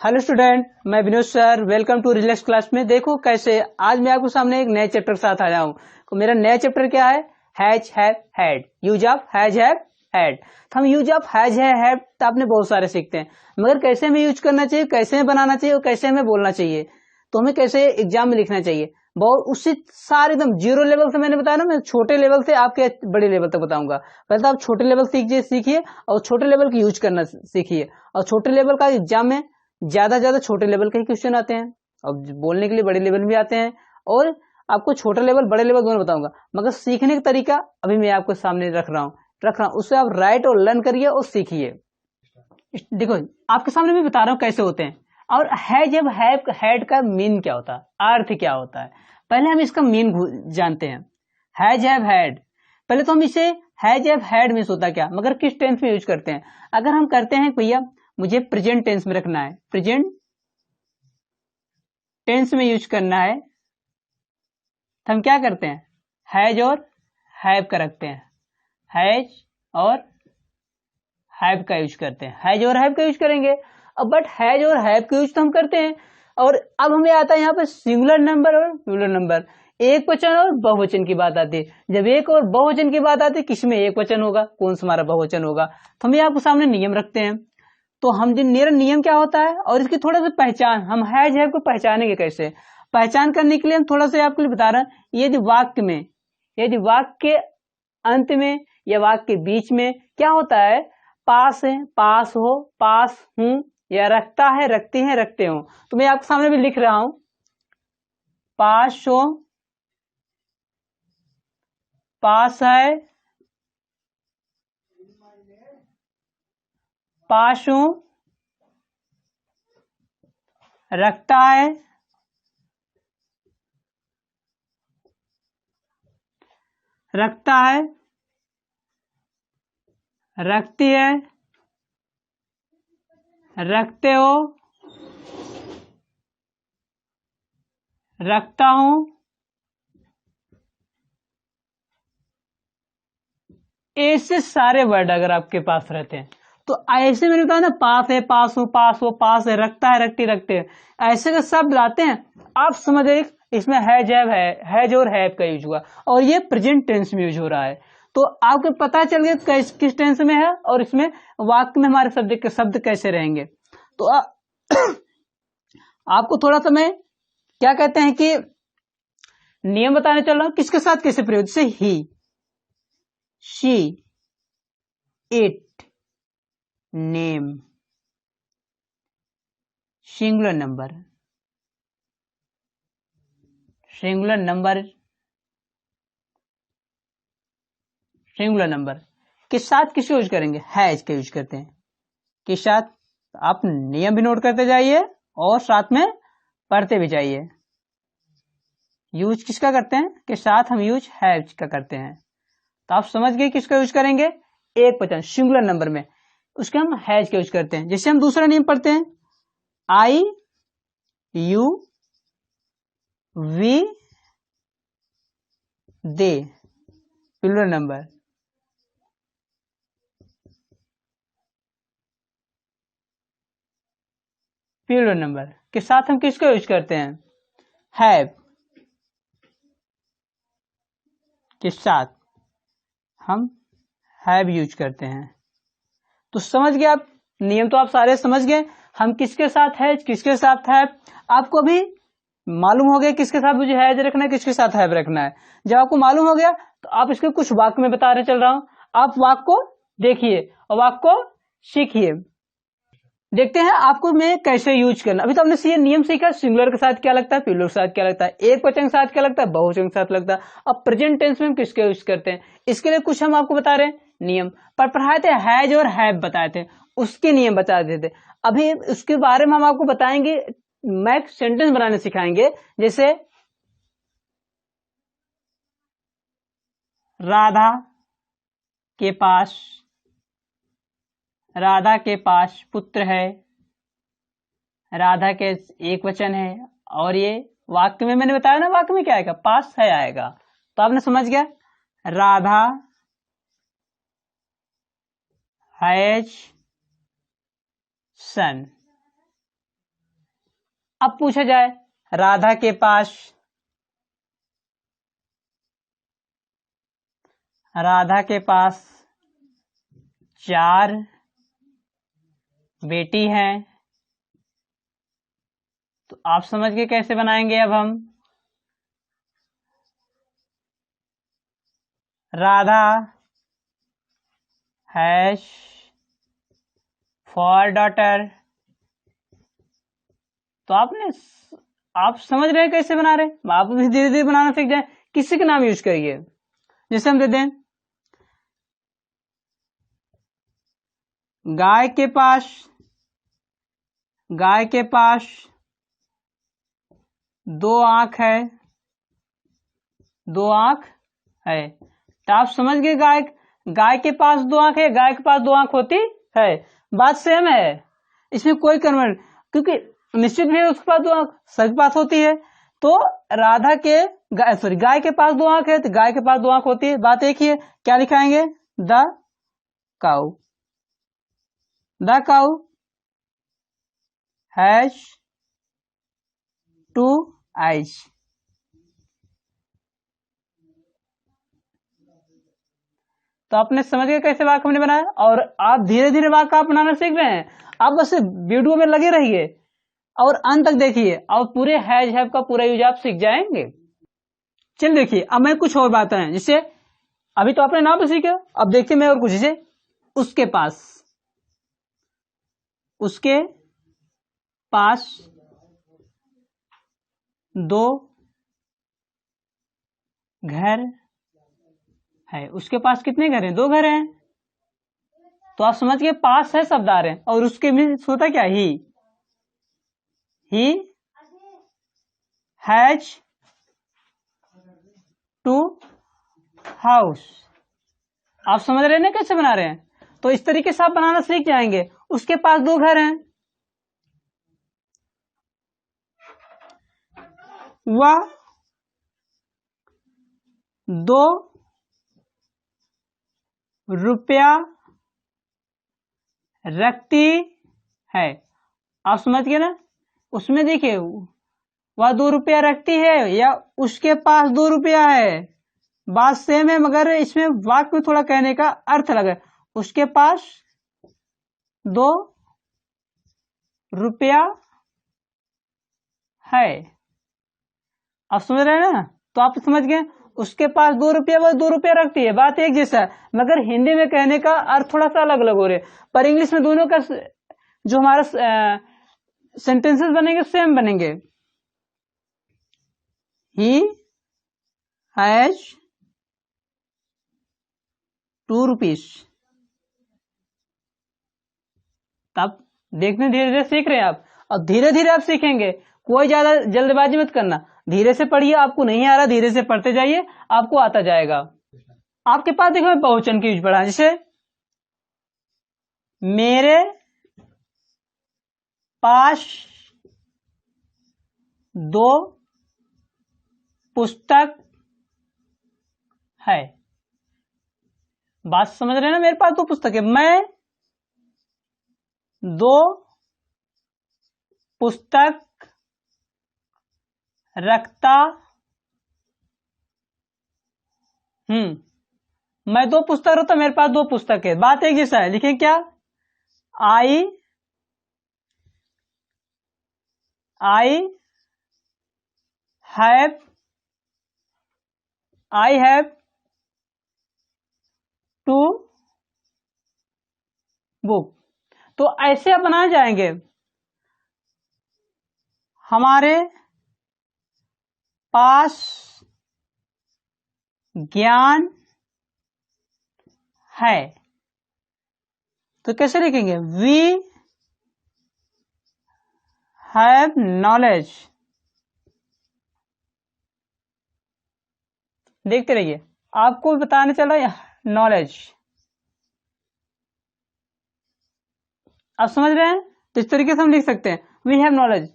Hello student, मैं Vinod sir. Welcome to relax class में। देखो कैसे आज मैं आपको सामने एक नए चैप्टर के साथ आया हूँ। तो मेरा नया चैप्टर क्या है? Has have had, use of has have had. तो हम यूज ऑफ हैज हैव तो आपने बहुत सारे सीखते हैं, मगर कैसे हमें यूज करना चाहिए, कैसे हमें बनाना चाहिए और कैसे हमें बोलना चाहिए, तो हमें कैसे एग्जाम में लिखना चाहिए, बहुत उससे सारे एकदम जीरो लेवल से। मैंने बताया ना, मैं छोटे लेवल से आपके बड़े लेवल तक बताऊंगा। पहले तो आप छोटे लेवल सीखिए और छोटे लेवल की यूज करना सीखिए। और छोटे लेवल का एग्जाम में ज्यादा छोटे लेवल के ही क्वेश्चन आते हैं, और बोलने के लिए बड़े लेवल भी आते हैं। और आपको छोटा लेवल बड़े लेवल दोनों बताऊंगा, मगर सीखने का तरीका अभी मैं आपको सामने रख रहा हूँ। उससे आप राइट और लर्न करिए और सीखिए। देखो आपके सामने मैं बता रहा हूँ कैसे होते हैं। और है जब हैड का मीन क्या होता है, अर्थ क्या होता है, पहले हम इसका मीन जानते हैं। हैज हैव हैड, पहले तो हम इसे हैज हैव हैड मीन्स होता क्या, मगर किस टेंस में यूज करते हैं। अगर हम करते हैं भैया मुझे प्रेजेंट टेंस में रखना है, प्रेजेंट टेंस में यूज करना है, तो हम क्या करते हैं, हैज और हैव का रखते हैं। हैज और हैव का यूज करते हैं, हैज और हैव का यूज करेंगे। अब बट हैज और हैव का यूज तो हम करते हैं। और अब हमें आता है यहाँ पर सिंगुलर नंबर और प्लूरल नंबर, एक वचन और बहुवचन की बात आती है। जब एक और बहुवचन की बात आती है, किसमें एक वचन होगा, कौन सा हमारा बहुवचन होगा, तो हम ये आपको सामने नियम रखते हैं। तो हम मेरा नियम क्या होता है और इसकी थोड़ा सा पहचान, हम हैज हैव को पहचानेंगे कैसे। पहचान करने के लिए हम थोड़ा सा आपके लिए बता रहे हैं। यदि वाक्य में, यदि वाक्य के अंत में या वाक्य के बीच में क्या होता है, पास है, पास हो, पास हूं, या रखता है, रखती है, रखते हो, तो मैं आपके सामने भी लिख रहा हूं, पास हो, पास है, पास हूं, रखता है, रखता है, रखती है, रखते हो, रखता हूं, ऐसे सारे वर्ड अगर आपके पास रहते हैं तो ऐसे मैंने कहा ना, पास है, पास हो, पास हो, पास है, रखता है, रखती, रखते हैं, ऐसे का शब्द लाते हैं। आप समझ गए इसमें हैज हैव है, हैज और हैव का यूज हुआ, और ये प्रेजेंट टेंस में यूज हो रहा है। तो आपको पता चल गया किस टेंस में है और इसमें वाक्य में हमारे शब्द के शब्द कैसे रहेंगे। तो आपको थोड़ा सा मैं क्या कहते हैं कि नियम बताने चल रहा हूं, किसके साथ कैसे प्रयोग, जैसे ही, she, it, name, singular number, singular number, singular number के साथ किसे यूज करेंगे, हैज के यूज करते हैं। के साथ आप नियम भी नोट करते जाइए और साथ में पढ़ते भी जाइए। यूज किसका करते हैं, के साथ हम यूज हैज का करते हैं। तो आप समझ गए किसका यूज करेंगे, एक वचन सिंगुलर नंबर में उसके हम हैज का यूज करते हैं। जैसे हम दूसरा नियम पढ़ते हैं, I, you, we, they, plural number, plural number के साथ हम किसका यूज करते हैं, हैव के साथ हम हैव यूज करते हैं। तो समझ गए आप, नियम तो आप सारे समझ गए। हम किसके साथ है, किसके साथ है, आपको भी मालूम हो गया किसके साथ मुझे हैज रखना है, किसके साथ हैव रखना है। जब आपको मालूम हो गया तो आप इसके कुछ वाक्य में बता रहे चल रहा हूं, आप वाक्य को देखिए और वाक्य को सीखिए। देखते हैं आपको मैं कैसे यूज करना। अभी तो हमने ये नियम सीखा, सिंगुलर के साथ क्या लगता है, प्लूरल के साथ क्या लगता है, एक वचन के साथ क्या लगता है, बहुवचन के साथ लगता है। अब प्रेजेंट टेंस में हम किसके यूज करते हैं, इसके लिए कुछ हम आपको बता रहे हैं नियम। पर पढ़ाए थे हैज और हैव बताए थे, उसके नियम बता देते। अभी उसके बारे में हम आपको बताएंगे, मैं सेंटेंस बनाने सिखाएंगे। जैसे राधा के पास, राधा के पास पुत्र है, राधा के एक वचन है, और ये वाक्य में मैंने बताया ना, वाक्य में क्या आएगा, पास है आएगा। तो आपने समझ गया, राधा हैज सन, अब पूछा जाए राधा के पास, राधा के पास 4 बेटी हैं, तो आप समझ के कैसे बनाएंगे। अब हम राधा हैश 4 डॉटर, तो आप समझ रहे हैं कैसे बना रहे हैं। आप भी धीरे धीरे बनाना सीख जाए। किसी का नाम यूज करिए, जैसे हम दे दें गाय के पास, गाय के पास 2 आंख है, 2 आंख है, तो आप समझ गए गाय, गाय के पास 2 आंख है, गाय के पास 2 आंख होती है, बात सेम है, इसमें कोई कन्वर्ट, क्योंकि निश्चित भी उसके पास 2 आंख सभी पास होती है। तो राधा के गाय के पास 2 आंख है, तो गाय के पास 2 आंख होती है, बात एक ही है। क्या लिखाएंगे, the cow, the cow has 2 eyes. तो आपने समझ गए कैसे वाक्य हमने बनाया, और आप धीरे धीरे वाक्य आप बनाना सीख रहे हैं। आप बस वीडियो में लगे रहिए और अंत तक देखिए, और पूरे हैज हैव का पूरा यूज आप सीख जाएंगे। चल देखिए, अब मैं कुछ और बातें हैं, जिससे अभी तो आपने नाम सीखे, अब देखिए मैं और कुछ, जैसे उसके पास, उसके पास 2 घर है, उसके पास कितने घर हैं, 2 घर हैं। तो आप समझ गए पास है शब्द आ रहे हैं, और उसके मीन्स होता क्या, ही हैज 2 हाउस। आप समझ रहे हैं ना कैसे बना रहे हैं, तो इस तरीके से आप बनाना सीख जाएंगे। उसके पास 2 घर हैं, वह 2 रुपया रखती है। आप समझ गए ना, उसमें देखिए वह 2 रुपया रखती है या उसके पास 2 रुपया है, बात सेम है, मगर इसमें वाक्य में थोड़ा कहने का अर्थ अलग है। उसके पास 2 रुपया है, आप समझ रहे हैं ना। तो आप समझ गए, उसके पास 2 रुपया, वह 2 रुपया रखती है, बात एक जैसा है, मगर हिंदी में कहने का अर्थ थोड़ा सा अलग अलग हो रहे, पर इंग्लिश में दोनों का जो हमारा सेंटेंसेस बनेंगे सेम बनेंगे। He has 2 rupees. आप देखने धीरे धीरे सीख रहे हैं आप, और धीरे धीरे आप सीखेंगे, कोई ज्यादा जल्दबाजी मत करना, धीरे से पढ़िए, आपको नहीं आ रहा धीरे से पढ़ते जाइए, आपको आता जाएगा। आपके पास देखो मैं बहुवचन की यूज पढ़ा, जैसे मेरे पास 2 पुस्तक है, बात समझ रहे हैं ना, मेरे पास 2 पुस्तक है, मैं 2 पुस्तक रखता मैं 2 पुस्तक रखता, मेरे पास 2 पुस्तक है, बात एक जैसा है। लिखें क्या, आई हैव 2 बुक। तो ऐसे आप बनाए जाएंगे, हमारे पास ज्ञान है, तो कैसे लिखेंगे, वी हैव नॉलेज। देखते रहिए, आपको बताने चला नॉलेज, आप समझ रहे हैं। तो इस तरीके से हम लिख सकते हैं, वी हैव नॉलेज,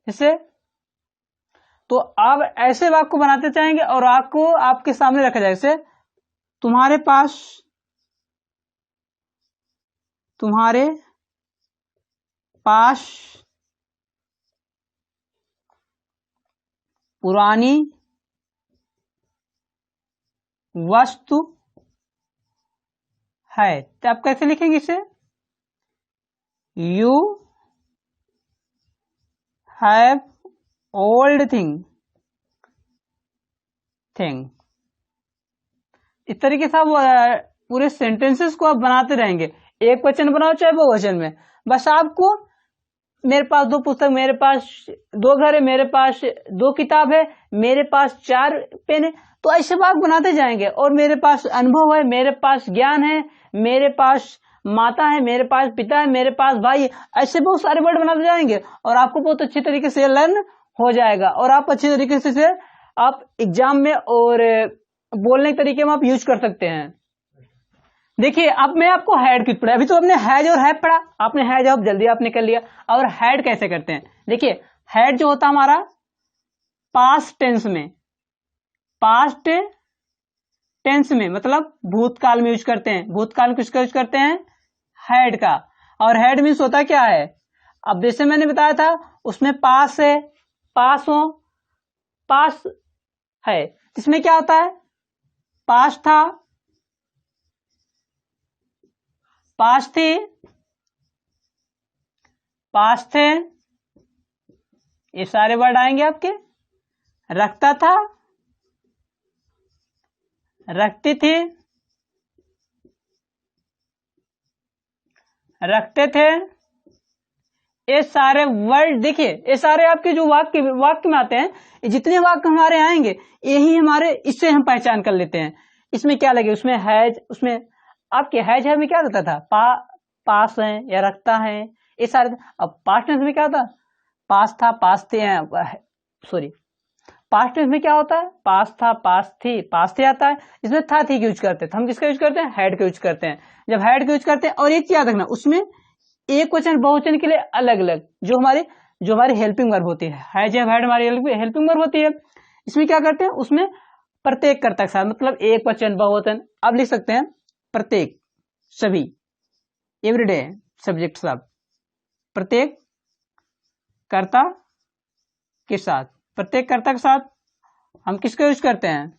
इससे तो आप ऐसे वाक्य को बनाते चाहेंगे, और आपको आपके सामने रखा जाए, जैसे तुम्हारे पास पुरानी वस्तु है। तो आप कैसे लिखेंगे इसे? You have old thing. इस तरीके से आप पूरे सेंटेंसेस को आप बनाते रहेंगे, एक वचन बनाओ चाहे बहुवचन में। बस आपको, मेरे पास 2 पुस्तक, मेरे पास 2 घर है, मेरे पास 2 किताब है, मेरे पास 4 पेन है, तो ऐसे आप बनाते जाएंगे। और मेरे पास अनुभव है, मेरे पास ज्ञान है, मेरे पास माता है, मेरे पास पिता है, मेरे पास भाई है, ऐसे बहुत सारे वर्ड बनाते जाएंगे और आपको बहुत अच्छी तरीके से लर्न हो जाएगा। और आप अच्छी तरीके से आप एग्जाम में और बोलने के तरीके में आप यूज कर सकते हैं। देखिए, अब मैं आपको हैड की पढ़ा, अभी तो हमने हैज और हैव पढ़ा, आपने हैज अब जल्दी आपने कर लिया। और हैड कैसे करते हैं? देखिए, हैड जो होता हमारा पास्ट टेंस में, पास्ट टेंस में मतलब भूतकाल में यूज करते हैं। भूतकाल में किसका यूज करते हैं? हैड का। और हैड मीन्स होता क्या है? अब जैसे मैंने बताया था, उसमें पास है, पास हो, पास है, इसमें क्या होता है? पास था, पास थी, पास थे, ये सारे वर्ड आएंगे आपके। रखता था, रखती थी, रखते थे, ये सारे वर्ड देखिए, ये सारे आपके जो वाक्य में आते हैं, ये जितने वाक्य हमारे आएंगे यही हमारे, इससे हम पहचान कर लेते हैं। इसमें क्या लगे? उसमें हैज, उसमें आपके हैज है में क्या रहता था? पास है या रखता है, ये सारे। अब पास्ट टेंस में क्या था? पास था, पास थे, सॉरी, पास्ट टेंस में क्या होता है? पास था, पास थी, पास थे आता है, इसमें था थी यूज करते हैं। तो हम किसका यूज करते हैं? हैड का यूज करते हैं। जब हैड का यूज करते हैं, और एक चीज याद रखना, उसमें एक वचन बहुवचन के लिए अलग अलग जो हमारी हेल्पिंग वर्ब होती है, हैज हैव हैड हमारी हेल्पिंग वर्ब होती है। इसमें क्या करते हैं? उसमें प्रत्येक कर्ता के साथ, मतलब एक वचन बहुवचन आप लिख सकते हैं। प्रत्येक, सभी, एवरीडे सब्जेक्ट सब, प्रत्येक कर्ता के साथ, प्रत्येक कर्ता के साथ हम किसका यूज करते हैं?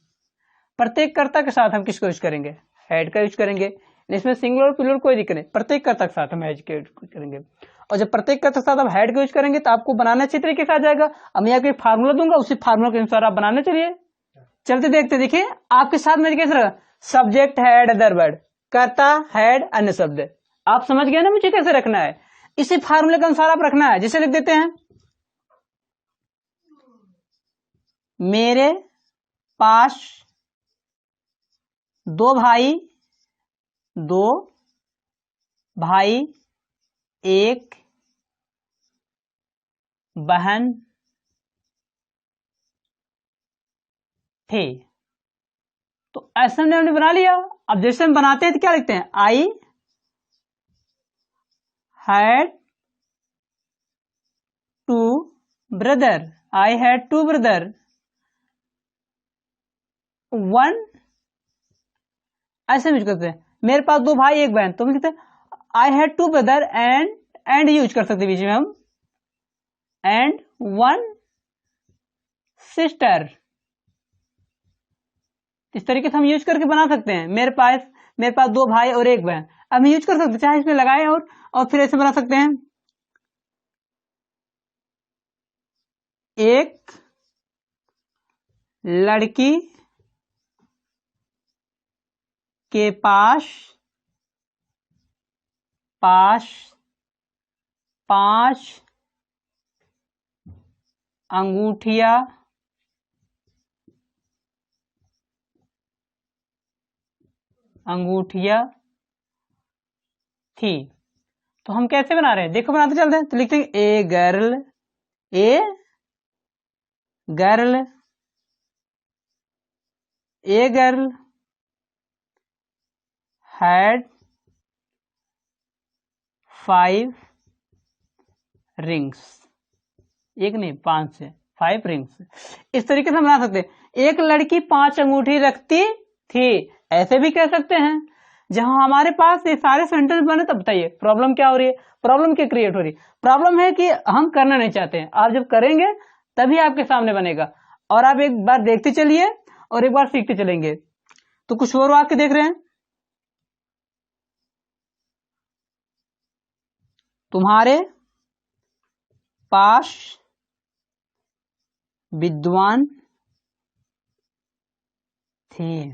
प्रत्येक कर्ता के साथ हम किसका यूज करेंगे? हैड का यूज करेंगे। इसमें सिंगुलर और प्लूरल कोई दिक्कत नहीं, प्रत्येक कर्ता के साथ हम हैड का यूज करेंगे। और जब प्रत्येक कर्ता के साथ आप हैड का यूज करेंगे तो आपको बनाना अच्छी तरीके से आ जाएगा। अब मैं आपको एक फार्मूला दूंगा, उसी फार्मूला के अनुसार आप बनाने चलिए, चलते देखते। देखिए आपके साथ में कैसे रहा? सब्जेक्ट हैड अदर वर्ड, कर्ता हैड अन्य शब्द। आप समझ गए ना मुझे कैसे रखना है? इसी फार्मूले के अनुसार आप रखना है। जिसे लिख देते हैं, मेरे पास 2 भाई, 2 भाई, 1 बहन थे। तो ऐसा हमने बना लिया। अब जैसे हम बनाते हैं तो क्या लिखते हैं? I had 2 brother, I had 2 brother, 1, ऐसे यूज करते हैं। मेरे पास 2 भाई 1 बहन, तो हम लिखते हैं I had 2 brother and use कर सकते हैं बीच में हम, एंड 1 सिस्टर। इस तरीके से हम यूज करके बना सकते हैं। मेरे पास 2 भाई और 1 बहन। अब हम यूज कर सकते हैं, चाहे इसमें लगाए और फिर ऐसे बना सकते हैं, एक लड़की के पास 5 अंगूठियां थी। तो हम कैसे बना रहे हैं? देखो बनाते चलते हैं। तो लिखते हैं ए गर्ल हैड 5 रिंग्स, एक नहीं 5 से 5 रिंग्स। इस तरीके से बना सकते हैं। एक लड़की 5 अंगूठी रखती थी, ऐसे भी कह सकते हैं। जहां हमारे पास ये सारे सेंटेंस बने, तब बताइए प्रॉब्लम क्या हो रही है? प्रॉब्लम क्या क्रिएट हो रही है? प्रॉब्लम है कि हम करना नहीं चाहते हैं। आप जब करेंगे तभी आपके सामने बनेगा। और आप एक बार देखते चलिए और एक बार सीखते चलेंगे। तो कुछ और वाक्य देख रहे हैं, तुम्हारे पास विद्वान थे,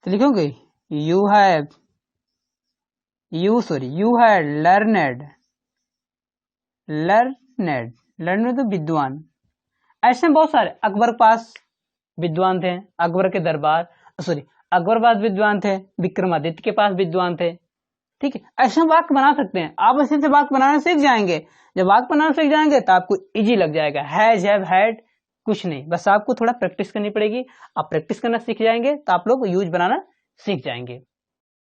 तो लिखोगे यू हैड लर्नेड तो विद्वान। ऐसे में बहुत सारे, अकबर के पास विद्वान थे, अकबर के दरबार अकबर पास विद्वान थे, विक्रमादित्य के पास विद्वान थे। ठीक है, ऐसे हम वाक्य बना सकते हैं। आप ऐसे से वाक्य बनाना सीख जाएंगे। जब वाक्य बनाना सीख जाएंगे तो आपको इजी लग जाएगा। हैज, हैव, हैड कुछ नहीं, बस आपको थोड़ा प्रैक्टिस करनी पड़ेगी। आप प्रैक्टिस करना सीख जाएंगे तो आप लोग यूज बनाना सीख जाएंगे।